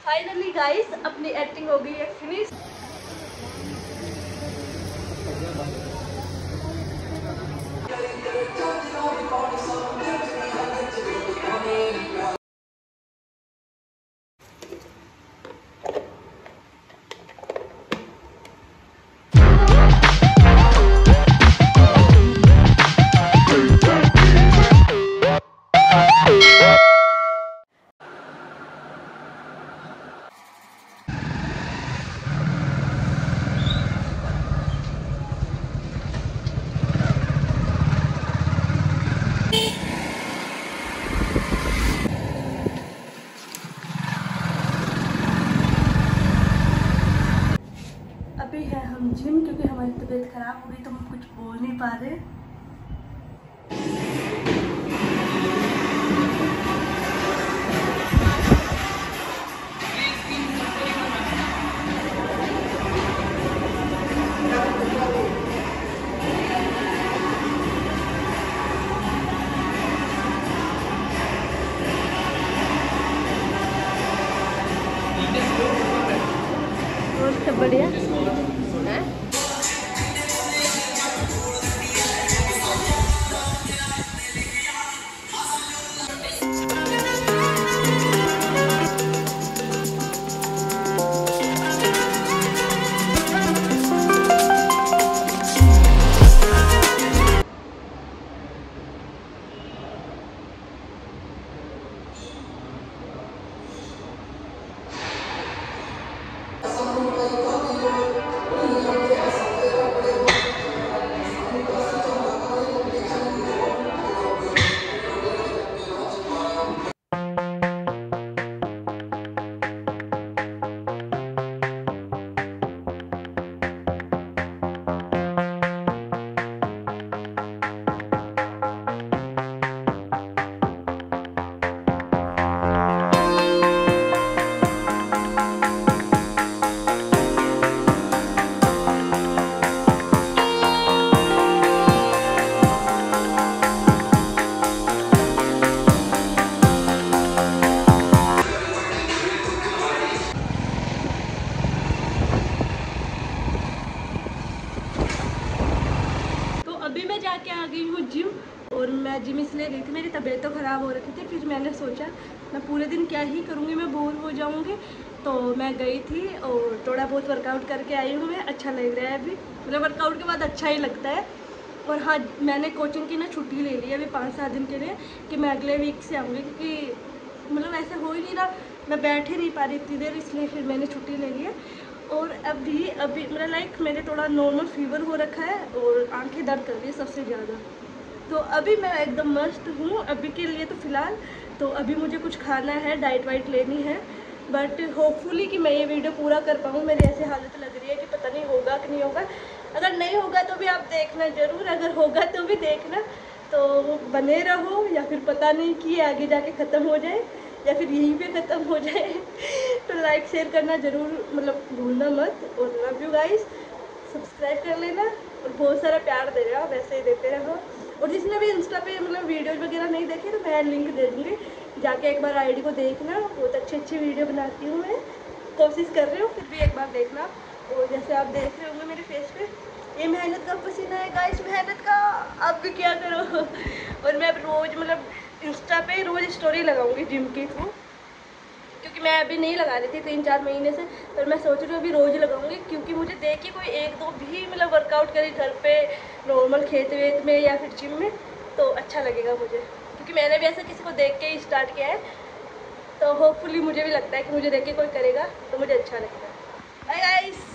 Finally guys अपनी acting हो गई है फिनिश। अभी है हम जिम, क्योंकि हमारी तबीयत खराब हो गई तो हम कुछ बोल नहीं पा रहे। और सब बढ़िया है? अभी मैं जाके आ गई हूँ जिम। और मैं जिम इसलिए गई थी, मेरी तबीयत तो ख़राब हो रखी थी। फिर मैंने सोचा मैं पूरे दिन क्या ही करूँगी, मैं बोर हो जाऊँगी। तो मैं गई थी और थोड़ा बहुत वर्कआउट करके आई हूँ। मैं अच्छा लग रहा है अभी, मतलब वर्कआउट के बाद अच्छा ही लगता है। और हाँ, मैंने कोचिंग की ना छुट्टी ले ली है अभी 5-7 दिन के लिए, कि मैं अगले वीक से आऊँगी, क्योंकि मतलब ऐसे हो ही नहीं रहा, मैं बैठ ही नहीं पा रही इतनी देर, इसलिए फिर मैंने छुट्टी ले ली है। और अभी मतलब लाइक मेरे थोड़ा नॉर्मल फीवर हो रखा है और आंखें दर्द कर रही है सबसे ज़्यादा। तो अभी मैं एकदम मस्त हूँ अभी के लिए तो फ़िलहाल। तो अभी मुझे कुछ खाना है, डाइट वाइट लेनी है, बट होपफुली कि मैं ये वीडियो पूरा कर पाऊँ। मेरी ऐसी हालत लग रही है कि पता नहीं होगा कि नहीं होगा। अगर नहीं होगा तो भी आप देखना ज़रूर, अगर होगा तो भी देखना। तो बने रहो, या फिर पता नहीं कि आगे जाके ख़त्म हो जाए या फिर यहीं पे ख़त्म हो जाए। तो लाइक शेयर करना ज़रूर मतलब भूलना मत। और लव यू गाइस, सब्सक्राइब कर लेना और बहुत सारा प्यार दे रहा, वैसे ही देते रहो। और जिसने भी इंस्टा पे मतलब वीडियोज वगैरह नहीं देखे तो मैं लिंक दे दूँगी, जाके एक बार आईडी को देखना। बहुत अच्छी वीडियो बनाती हूँ मैं, कोशिश कर रही हूँ, फिर भी एक बार देखना। और जैसे आप देख रहे होंगे मेरे फेस पे, ये मेहनत का पसीना है गाइस, मेहनत का। अब भी क्या करो। और मैं रोज़ मतलब इंस्टा पे रोज़ स्टोरी लगाऊंगी जिम की थ्रू, क्योंकि मैं अभी नहीं लगा रही थी 3-4 महीने से। पर मैं सोच रही हूँ अभी रोज़ लगाऊंगी, क्योंकि मुझे देख के कोई 1-2 भी मतलब वर्कआउट करे घर पे नॉर्मल खेत वेत में या फिर जिम में, तो अच्छा लगेगा मुझे। क्योंकि मैंने भी ऐसा किसी को देख के ही स्टार्ट किया है, तो होपफुली मुझे भी लगता है कि मुझे देख के कोई करेगा तो मुझे अच्छा लगेगा। Bye guys.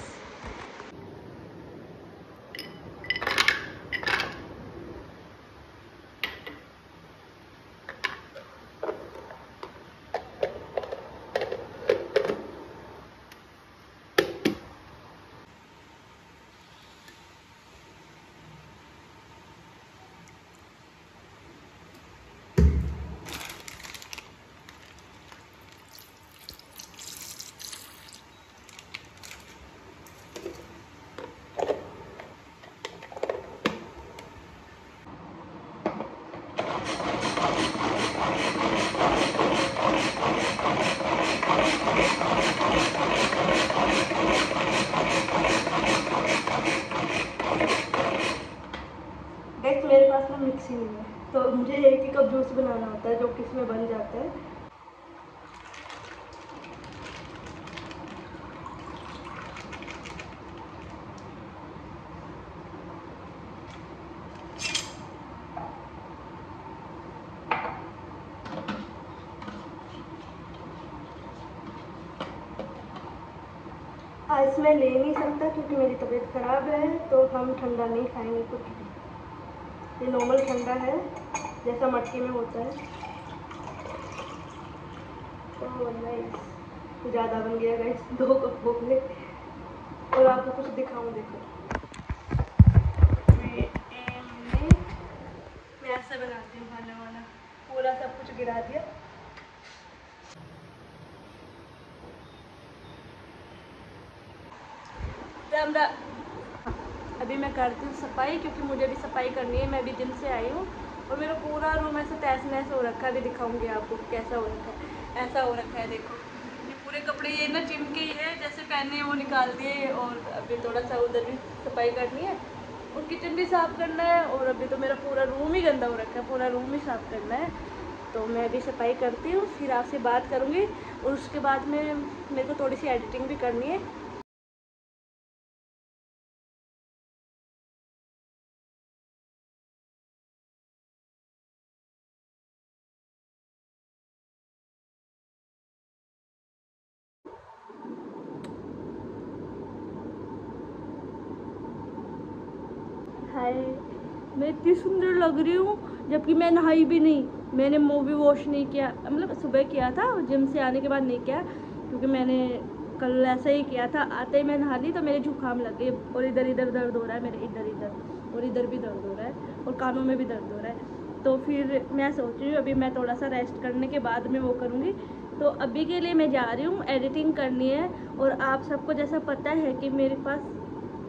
था मिक्सी में, तो मुझे एक ही कप जूस बनाना होता है जो कि इसमें बन जाता है। आइस में ले नहीं सकता क्योंकि मेरी तबीयत ख़राब है, तो हम ठंडा नहीं खाएंगे कुछ भी। ये नॉर्मल ठंडा है जैसा मटकी में होता है। तो नाइस, ज़्यादा बन गया गाइस, 2 कप हो गए। और आपको कुछ दिखाऊं, देखो मैं ऐसे बनाती हूँ खाना वाना, पूरा सब कुछ गिरा दिया। अभी मैं करती हूँ सफाई, क्योंकि मुझे भी सफाई करनी है। मैं भी जिम से आई हूँ और मेरा पूरा रूम ऐसे तहस नहस हो रखा है। अभी दिखाऊंगी आपको कैसा हो रखा है। ऐसा हो रखा है, देखो ये पूरे कपड़े, ये ना जिम के ही है, जैसे पहने वो निकाल दिए। और अभी थोड़ा सा उधर भी सफाई करनी है और किचन भी साफ़ करना है। और अभी तो मेरा पूरा रूम ही गंदा हो रखा है, पूरा रूम ही साफ़ करना है। तो मैं अभी सफाई करती हूँ, फिर आपसे बात करूँगी। और उसके बाद में मेरे को थोड़ी सी एडिटिंग भी करनी है। हाय, मैं इतनी सुंदर लग रही हूँ जबकि मैं नहाई भी नहीं। मैंने मुँह भी वॉश नहीं किया, मतलब सुबह किया था, जिम से आने के बाद नहीं किया, क्योंकि मैंने कल ऐसा ही किया था। आते ही मैं नहा ली तो मेरे जुकाम लग गई और इधर इधर दर्द हो रहा है मेरे, इधर इधर और इधर भी दर्द हो रहा है और कानों में भी दर्द हो रहा है। तो फिर मैं सोच रही हूँ अभी मैं थोड़ा सा रेस्ट करने के बाद में वो करूँगी। तो अभी के लिए मैं जा रही हूँ, एडिटिंग करनी है। और आप सबको जैसा पता है कि मेरे पास,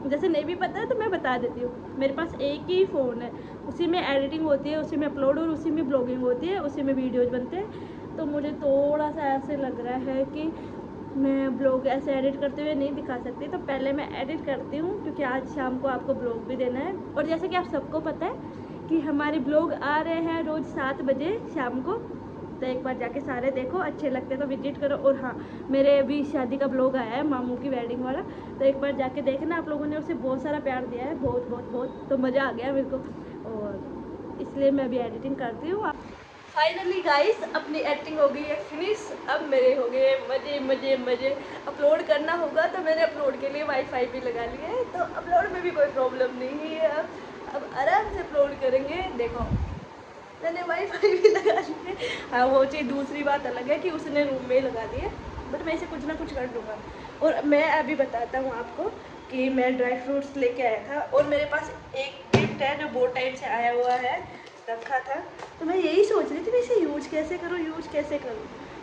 जैसे नहीं भी पता है तो मैं बता देती हूँ, मेरे पास एक ही फ़ोन है, उसी में एडिटिंग होती है, उसी में अपलोड और उसी में ब्लॉगिंग होती है, उसी में वीडियोज़ बनते हैं। तो मुझे थोड़ा सा ऐसे लग रहा है कि मैं ब्लॉग ऐसे एडिट करते हुए नहीं दिखा सकती। तो पहले मैं एडिट करती हूँ, क्योंकि आज शाम को आपको ब्लॉग भी देना है। और जैसे कि आप सबको पता है कि हमारे ब्लॉग आ रहे हैं रोज़ 7 बजे शाम को। तो एक बार जाके सारे देखो, अच्छे लगते तो विजिट करो। और हाँ, मेरे अभी शादी का ब्लॉग आया है, मामू की वेडिंग वाला, तो एक बार जाके देखना। आप लोगों ने उसे बहुत सारा प्यार दिया है, बहुत बहुत बहुत, तो मज़ा आ गया मेरे को। और इसलिए मैं अभी एडिटिंग करती हूँ। फाइनली गाइस, अपनी एडिटिंग हो गई है फिनिश। अब मेरे हो गए मज़े मज़े मज़े। अपलोड करना होगा तो मैंने अपलोड के लिए वाईफाई भी लगा लिया है, तो अपलोड में भी कोई प्रॉब्लम नहीं है। अब आराम से अपलोड करेंगे। देखो मैंने वाईफाई भी लगा ली है। हाँ, वो चीज़ दूसरी बात अलग है कि उसने रूम में ही लगा दी है, बट मैं इसे कुछ ना कुछ कर दूँगा। और मैं अभी बताता हूँ आपको कि मैं ड्राई फ्रूट्स लेके आया था और मेरे पास एक गिफ्ट है जो बहुत टाइम से आया हुआ है, रखा था। तो मैं यही सोच रही थी मैं इसे यूज कैसे करूँ।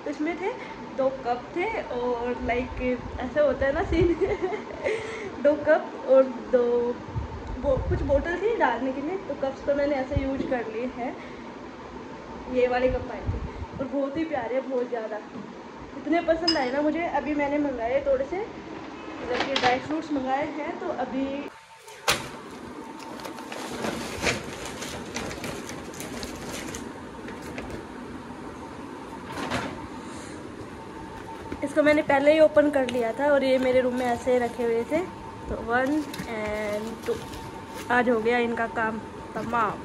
तो इसमें थे 2 कप थे और लाइक ऐसा होता है ना सीन 2 कप और 2 कुछ बोतल थी डालने के लिए। तो कप्स तो मैंने ऐसे यूज कर लिए हैं। ये वाले कप आए थे और बहुत ही प्यारे, बहुत ज़्यादा इतने पसंद आए ना मुझे। अभी मैंने मंगाए थोड़े से, मतलब कि ड्राई फ्रूट्स मंगाए हैं। तो अभी इसको मैंने पहले ही ओपन कर लिया था और ये मेरे रूम में ऐसे रखे हुए थे। तो 1 और 2 आज हो गया इनका काम तमाम।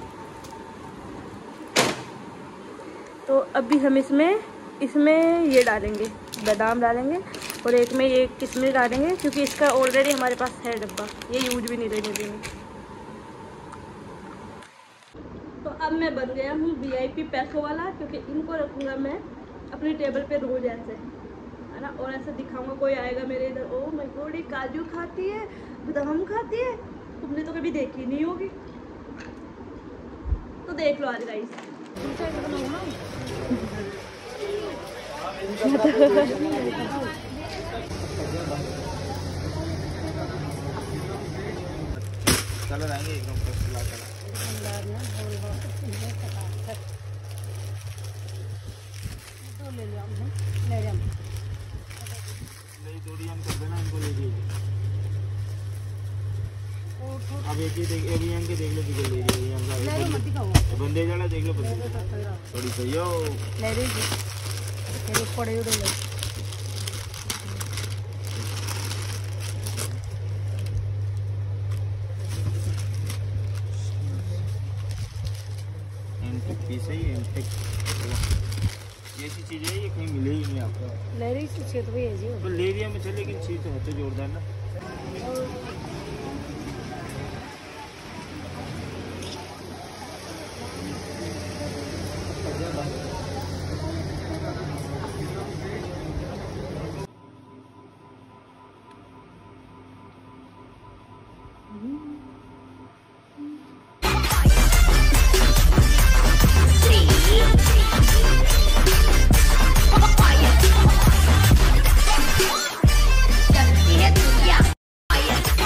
तो अभी हम इसमें ये डालेंगे, बादाम डालेंगे और एक में ये किशमिश डालेंगे, क्योंकि इसका ऑलरेडी हमारे पास है डब्बा, ये यूज भी नहीं लेने देंगे। तो अब मैं बन गया हूँ VIP पैसों वाला, क्योंकि इनको रखूँगा मैं अपनी टेबल पे रोज ऐसे, है ना। और ऐसे दिखाऊंगा, कोई आएगा मेरे इधर, ओ माय गॉड ये काजू खाती है, बादाम खाती है, तुमने तो कभी देखी नहीं होगी। तो देख लो आज गाइस। कलर आएंगे एकदम फर्स्ट क्लास कलर। ले लो हम ले जाओ, नहीं थोड़ी हम कर देना, इनको ले लीजिए। और अब एक ही देख, अभी यहाँ के देख लो बिगड़ गई है यहाँ का। ले लो मत दिखाओ। बंदे जाला देख लो बंदे थोड़ी सही हो। ले लो जी तेरे पड़े उड़े ले एंटिक पीस है ये, एंटिक ये ऐसी चीज़ है ये कहीं मिलेगी नहीं आपको। ले रही से क्षेत्र भी है जी तो ले लिया मैं चल, लेकिन चीज़ तो है तो जोरदार ना।